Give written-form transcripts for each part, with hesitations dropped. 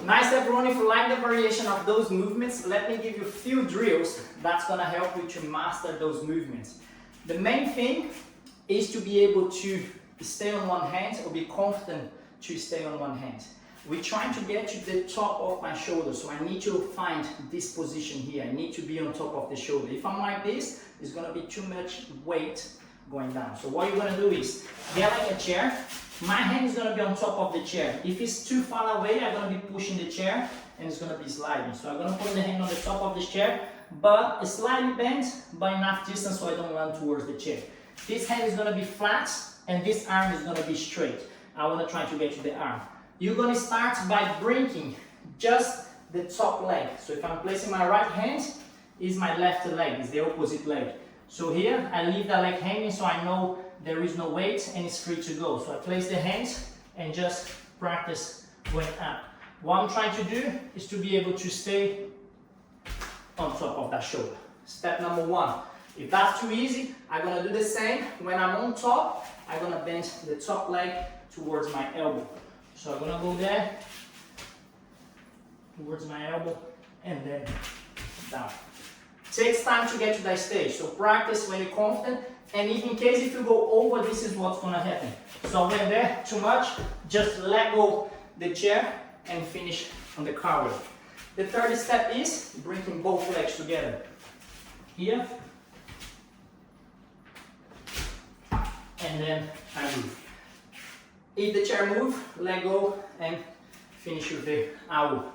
Nice everyone, if you like the variation of those movements, let me give you a few drills that's gonna help you to master those movements. The main thing is to be able to stay on one hand or be confident to stay on one hand. We're trying to get to the top of my shoulder, so I need to find this position here. I need to be on top of the shoulder. If I'm like this, it's gonna be too much weight going down. So what you're gonna do is get like a chair. My hand is gonna be on top of the chair. If it's too far away, I'm gonna be pushing the chair and it's gonna be sliding. So I'm gonna put the hand on the top of this chair, but slightly bent, but enough distance so I don't run towards the chair. This hand is gonna be flat and this arm is gonna be straight. I wanna try to get to the arm. You're gonna start by bringing just the top leg. So if I'm placing my right hand, is my left leg, is the opposite leg. So here, I leave the leg hanging so I know there is no weight and it's free to go. So I place the hands and just practice going up. What I'm trying to do is to be able to stay on top of that shoulder. Step number one. If that's too easy, I'm gonna do the same. When I'm on top, I'm gonna bend the top leg towards my elbow. So I'm gonna go there, towards my elbow, and then down. Takes time to get to that stage, so practice when you're confident, and if in case if you go over, this is what's gonna happen. So I went there too much, just let go the chair and finish on the cartwheel. The third step is bringing both legs together. Here, and then I move. If the chair moves, let go and finish with the owl.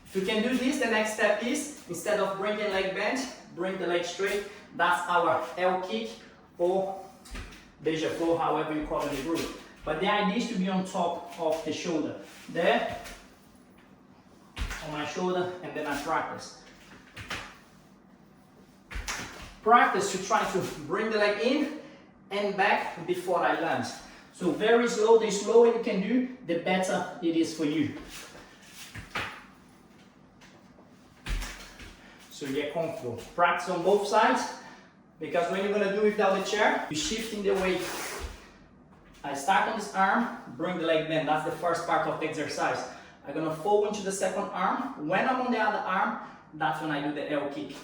If you can do this, the next step is, instead of bringing leg bent, bring the leg straight. That's our L kick or beija flor, however you call it in the group. But the idea is to be on top of the shoulder. There, on my shoulder, and then I practice. Practice to try to bring the leg in and back before I land. So very slow, the slower you can do, the better it is for you. So you get comfortable. Practice on both sides, because when you're gonna do it without the chair, you're shifting the weight. I start on this arm, bring the leg bend. That's the first part of the exercise. I'm gonna fold into the second arm. When I'm on the other arm, that's when I do the L kick.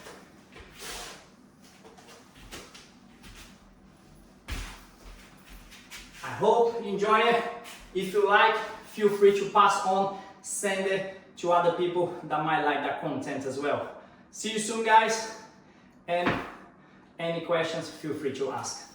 I hope you enjoy it. If you like, feel free to pass on, send it to other people that might like that content as well. See you soon, guys, and any questions, feel free to ask.